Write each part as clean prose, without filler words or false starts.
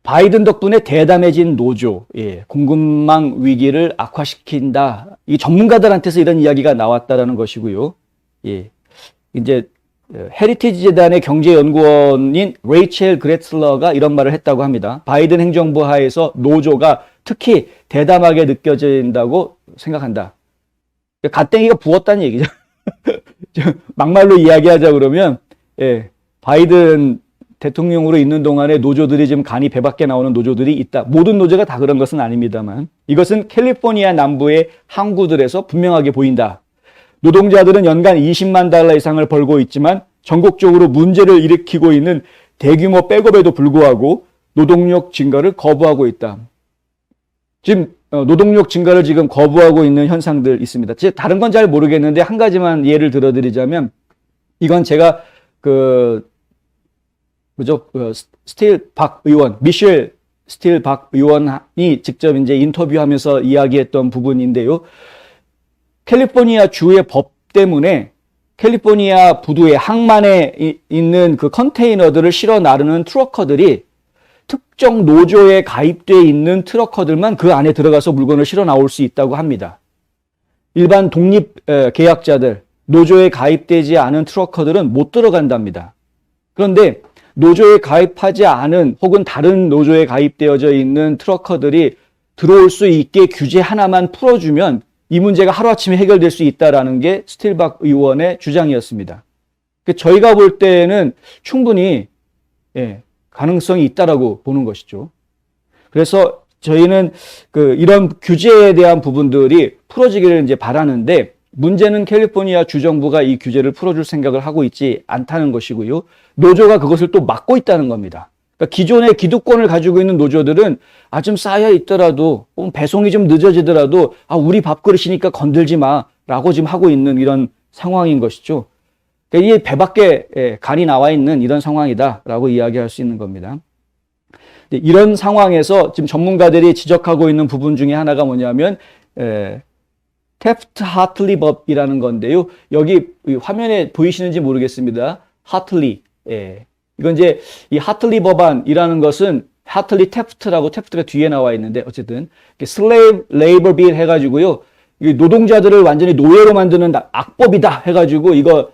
바이든 덕분에 대담해진 노조, 공급망 위기를 악화시킨다. 이 전문가들한테서 이런 이야기가 나왔다라는 것이고요. 이제 헤리티지 재단의 경제연구원인 레이첼 그레틀러가 이런 말을 했다고 합니다. 바이든 행정부 하에서 노조가 특히 대담하게 느껴진다고 생각한다. 갓땡이가 부었다는 얘기죠. 막말로 이야기하자 그러면 바이든 대통령으로 있는 동안에 노조들이 지금 간이 배밖에 나오는 노조들이 있다. 모든 노조가 다 그런 것은 아닙니다만 이것은 캘리포니아 남부의 항구들에서 분명하게 보인다. 노동자들은 연간 20만 달러 이상을 벌고 있지만 전국적으로 문제를 일으키고 있는 대규모 백업에도 불구하고 노동력 증가를 거부하고 있다. 지금 노동력 증가를 지금 거부하고 있는 현상들 있습니다. 다른 건 잘 모르겠는데 한 가지만 예를 들어드리자면 이건 제가 스틸 박 의원, 미셸 스틸 박 의원이 직접 이제 인터뷰하면서 이야기했던 부분인데요. 캘리포니아 주의 법 때문에 캘리포니아 부두의 항만에 있는 그 컨테이너들을 실어 나르는 트러커들이 특정 노조에 가입되어 있는 트러커들만 그 안에 들어가서 물건을 실어 나올 수 있다고 합니다. 일반 독립 계약자들, 노조에 가입되지 않은 트러커들은 못 들어간답니다. 그런데 노조에 가입하지 않은 혹은 다른 노조에 가입되어져 있는 트러커들이 들어올 수 있게 규제 하나만 풀어주면 이 문제가 하루아침에 해결될 수 있다는 게 스틸박 의원의 주장이었습니다. 저희가 볼 때는 충분히 가능성이 있다라고 보는 것이죠. 그래서 저희는 이런 규제에 대한 부분들이 풀어지기를 이제 바라는데 문제는 캘리포니아 주정부가 이 규제를 풀어줄 생각을 하고 있지 않다는 것이고요. 노조가 그것을 또 막고 있다는 겁니다. 그러니까 기존의 기득권을 가지고 있는 노조들은 좀 쌓여 있더라도 배송이 좀 늦어지더라도 우리 밥그릇이니까 건들지 마라고 지금 하고 있는 이런 상황인 것이죠. 그러니까 이 배밖에 간이 나와 있는 이런 상황이다라고 이야기할 수 있는 겁니다. 이런 상황에서 지금 전문가들이 지적하고 있는 부분 중에 하나가 뭐냐면 테프트-하틀리 법이라는 건데요. 여기 화면에 보이시는지 모르겠습니다. 하틀리. 이건 이제 이 하틀리 법안이라는 것은 하틀리 테프트라고 테프트가 뒤에 나와 있는데 어쨌든 슬레이브 레이버 빌 해가지고요. 노동자들을 완전히 노예로 만드는 악법이다 해가지고 이거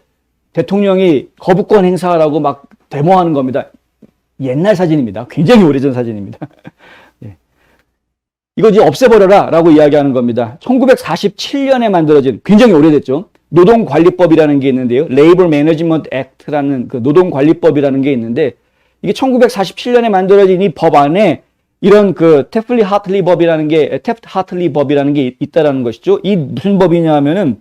대통령이 거부권 행사하라고 막 데모하는 겁니다. 옛날 사진입니다. 굉장히 오래전 사진입니다. 이거 이제 없애버려라 라고 이야기하는 겁니다. 1947년에 만들어진 굉장히 오래됐죠. 노동관리법이라는 게 있는데요. Labor Management Act라는 그 노동관리법이라는 게 있는데 이게 1947년에 만들어진 이 법안에 이런 테프트-하틀리 법이라는 게 있다라는 것이죠. 이 무슨 법이냐 하면은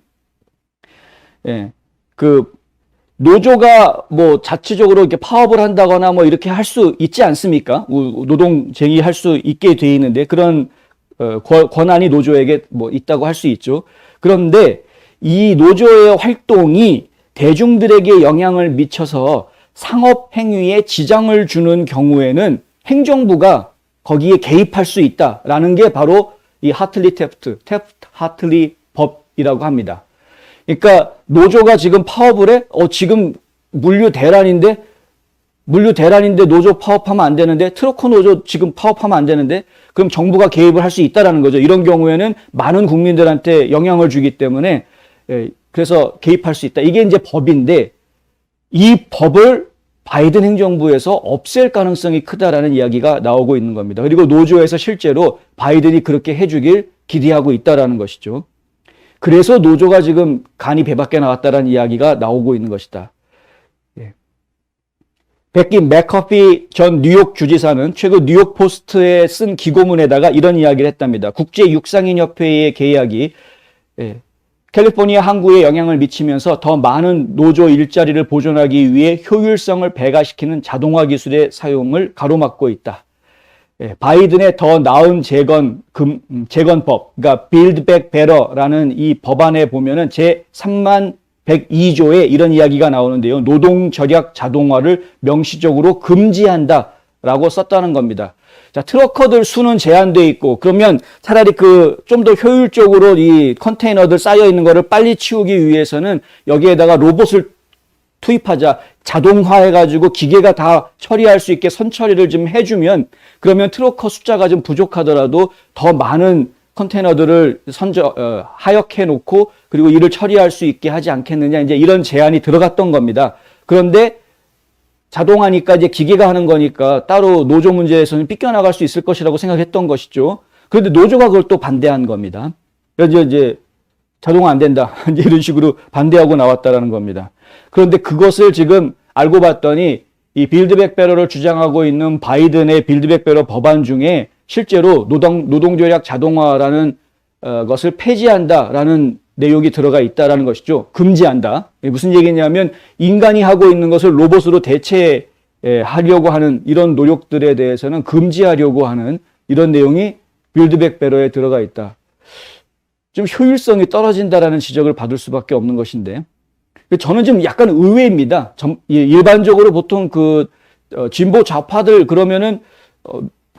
노조가 자체적으로 이렇게 파업을 한다거나 이렇게 할 수 있지 않습니까? 노동쟁의 할 수 있게 돼 있는데 그런 권한이 노조에게 있다고 할 수 있죠. 그런데 이 노조의 활동이 대중들에게 영향을 미쳐서 상업 행위에 지장을 주는 경우에는 행정부가 거기에 개입할 수 있다라는 게 바로 이 테프트-하틀리 법이라고 합니다. 그러니까 노조가 지금 파업을 해? 지금 물류 대란인데 노조 파업하면 안 되는데 트러커 노조 지금 파업하면 안 되는데 그럼 정부가 개입을 할 수 있다라는 거죠. 이런 경우에는 많은 국민들한테 영향을 주기 때문에 그래서 개입할 수 있다. 이게 이제 법인데 이 법을 바이든 행정부에서 없앨 가능성이 크다라는 이야기가 나오고 있는 겁니다. 그리고 노조에서 실제로 바이든이 그렇게 해주길 기대하고 있다라는 것이죠. 그래서 노조가 지금 간이 배밖에 나왔다라는 이야기가 나오고 있는 것이다. 베키 맥커피 전 뉴욕 주지사는 최근 뉴욕 포스트에 쓴 기고문에다가 이런 이야기를 했답니다. 국제육상인협회의 계약이 캘리포니아 항구에 영향을 미치면서 더 많은 노조 일자리를 보존하기 위해 효율성을 배가시키는 자동화 기술의 사용을 가로막고 있다. 바이든의 더 나은 재건법, 그러니까 Build Back Better라는 이 법안에 보면은 제3만 102조에 이런 이야기가 나오는데요. 노동 절약 자동화를 명시적으로 금지한다라고 썼다는 겁니다. 자, 트러커들 수는 제한돼 있고 그러면 차라리 좀 더 효율적으로 이 컨테이너들 쌓여 있는 거를 빨리 치우기 위해서는 여기에다가 로봇을 투입하자. 자동화해가지고 기계가 다 처리할 수 있게 선처리를 좀 해주면 그러면 트럭커 숫자가 좀 부족하더라도 더 많은 컨테이너들을 하역해 놓고 그리고 이를 처리할 수 있게 하지 않겠느냐. 이제 이런 제안이 들어갔던 겁니다. 그런데 자동화니까 이제 기계가 하는 거니까 따로 노조 문제에서는 삐껴나갈 수 있을 것이라고 생각했던 것이죠. 그런데 노조가 그걸 또 반대한 겁니다. 그래서 이제 자동화 안 된다. 이제 이런 식으로 반대하고 나왔다라는 겁니다. 그런데 그것을 지금 알고 봤더니 이 빌드백 베러를 주장하고 있는 바이든의 빌드백 베러 법안 중에 실제로 노동조약 자동화라는 것을 폐지한다라는 내용이 들어가 있다라는 것이죠. 금지한다. 무슨 얘기냐면 인간이 하고 있는 것을 로봇으로 대체하려고 하는 이런 노력들에 대해서는 금지하려고 하는 이런 내용이 빌드백 베러에 들어가 있다. 좀 효율성이 떨어진다라는 지적을 받을 수밖에 없는 것인데 저는 좀 약간 의외입니다. 일반적으로 보통 진보 좌파들 그러면은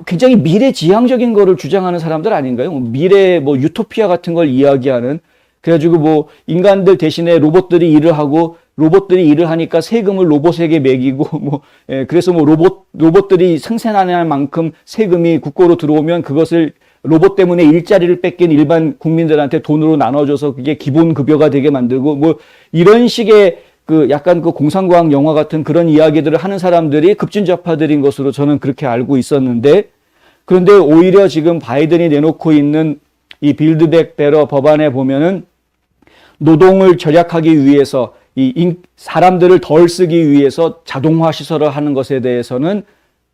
굉장히 미래지향적인 거를 주장하는 사람들 아닌가요? 미래 유토피아 같은 걸 이야기하는 그래가지고 인간들 대신에 로봇들이 일을 하고 로봇들이 일을 하니까 세금을 로봇에게 매기고 그래서 로봇들이 생산하는 만큼 세금이 국고로 들어오면 그것을 로봇 때문에 일자리를 뺏긴 일반 국민들한테 돈으로 나눠줘서 그게 기본급여가 되게 만들고 이런 식의 약간 공상과학 영화 같은 그런 이야기들을 하는 사람들이 급진좌파들인 것으로 저는 그렇게 알고 있었는데 그런데 오히려 지금 바이든이 내놓고 있는 이 빌드백 베러 법안에 보면은 노동을 절약하기 위해서 사람들을 덜 쓰기 위해서 자동화 시설을 하는 것에 대해서는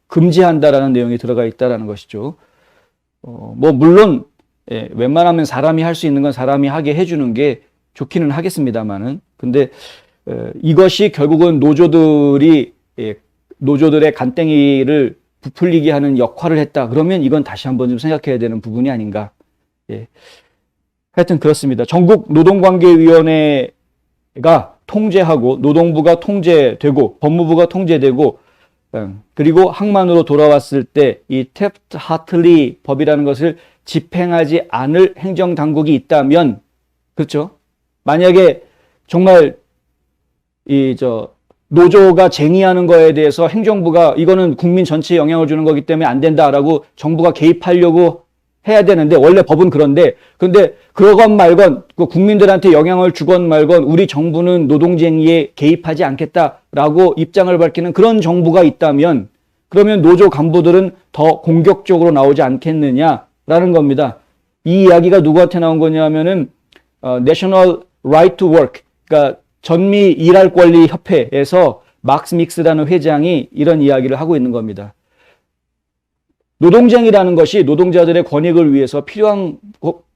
금지한다라는 내용이 들어가 있다라는 것이죠. 물론 웬만하면 사람이 할 수 있는 건 사람이 하게 해주는 게 좋기는 하겠습니다만은 근데 이것이 결국은 노조들의 간땡이를 부풀리게 하는 역할을 했다. 그러면 이건 다시 한번 좀 생각해야 되는 부분이 아닌가. 하여튼 그렇습니다. 전국 노동관계위원회가 통제하고 노동부가 통제되고 법무부가 통제되고 그리고 항만으로 돌아왔을 때 이 탭트 하틀리 법이라는 것을 집행하지 않을 행정당국이 있다면 그렇죠. 만약에 정말 노조가 쟁의하는 거에 대해서 행정부가 이거는 국민 전체에 영향을 주는 거기 때문에 안 된다라고 정부가 개입하려고 해야 되는데 원래 법은 그런데 그러건 말건 국민들한테 영향을 주건 말건 우리 정부는 노동쟁의에 개입하지 않겠다라고 입장을 밝히는 그런 정부가 있다면 그러면 노조 간부들은 더 공격적으로 나오지 않겠느냐라는 겁니다. 이 이야기가 누구한테 나온 거냐면은 National Right to Work 그러니까 전미 일할 권리 협회에서 막스 믹스라는 회장이 이런 이야기를 하고 있는 겁니다. 노동쟁이라는 것이 노동자들의 권익을 위해서 필요한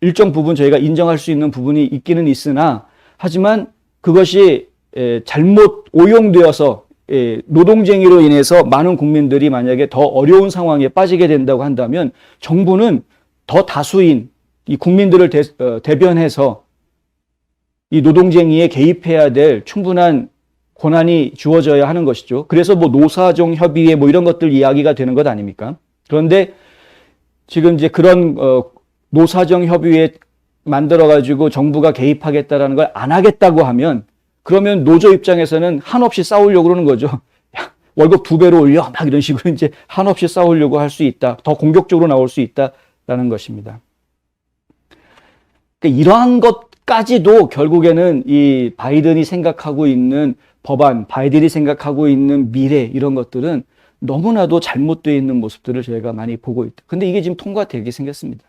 일정 부분 저희가 인정할 수 있는 부분이 있기는 있으나 하지만 그것이 잘못 오용되어서 노동쟁이로 인해서 많은 국민들이 만약에 더 어려운 상황에 빠지게 된다고 한다면 정부는 더 다수인 이 국민들을 대변해서 이 노동쟁이에 개입해야 될 충분한 권한이 주어져야 하는 것이죠. 그래서 노사정 협의회 이런 것들 이야기가 되는 것 아닙니까? 그런데 지금 이제 그런 노사정 협의회 만들어가지고 정부가 개입하겠다라는 걸 안 하겠다고 하면 그러면 노조 입장에서는 한없이 싸우려고 그러는 거죠. 야, 월급 2배로 올려 막 이런 식으로 이제 한없이 싸우려고 할 수 있다. 더 공격적으로 나올 수 있다라는 것입니다. 그러니까 이러한 것까지도 결국에는 이 바이든이 생각하고 있는 법안, 바이든이 생각하고 있는 미래 이런 것들은 너무나도 잘못되어 있는 모습들을 저희가 많이 보고 있다. 근데 이게 지금 통과되게 생겼습니다.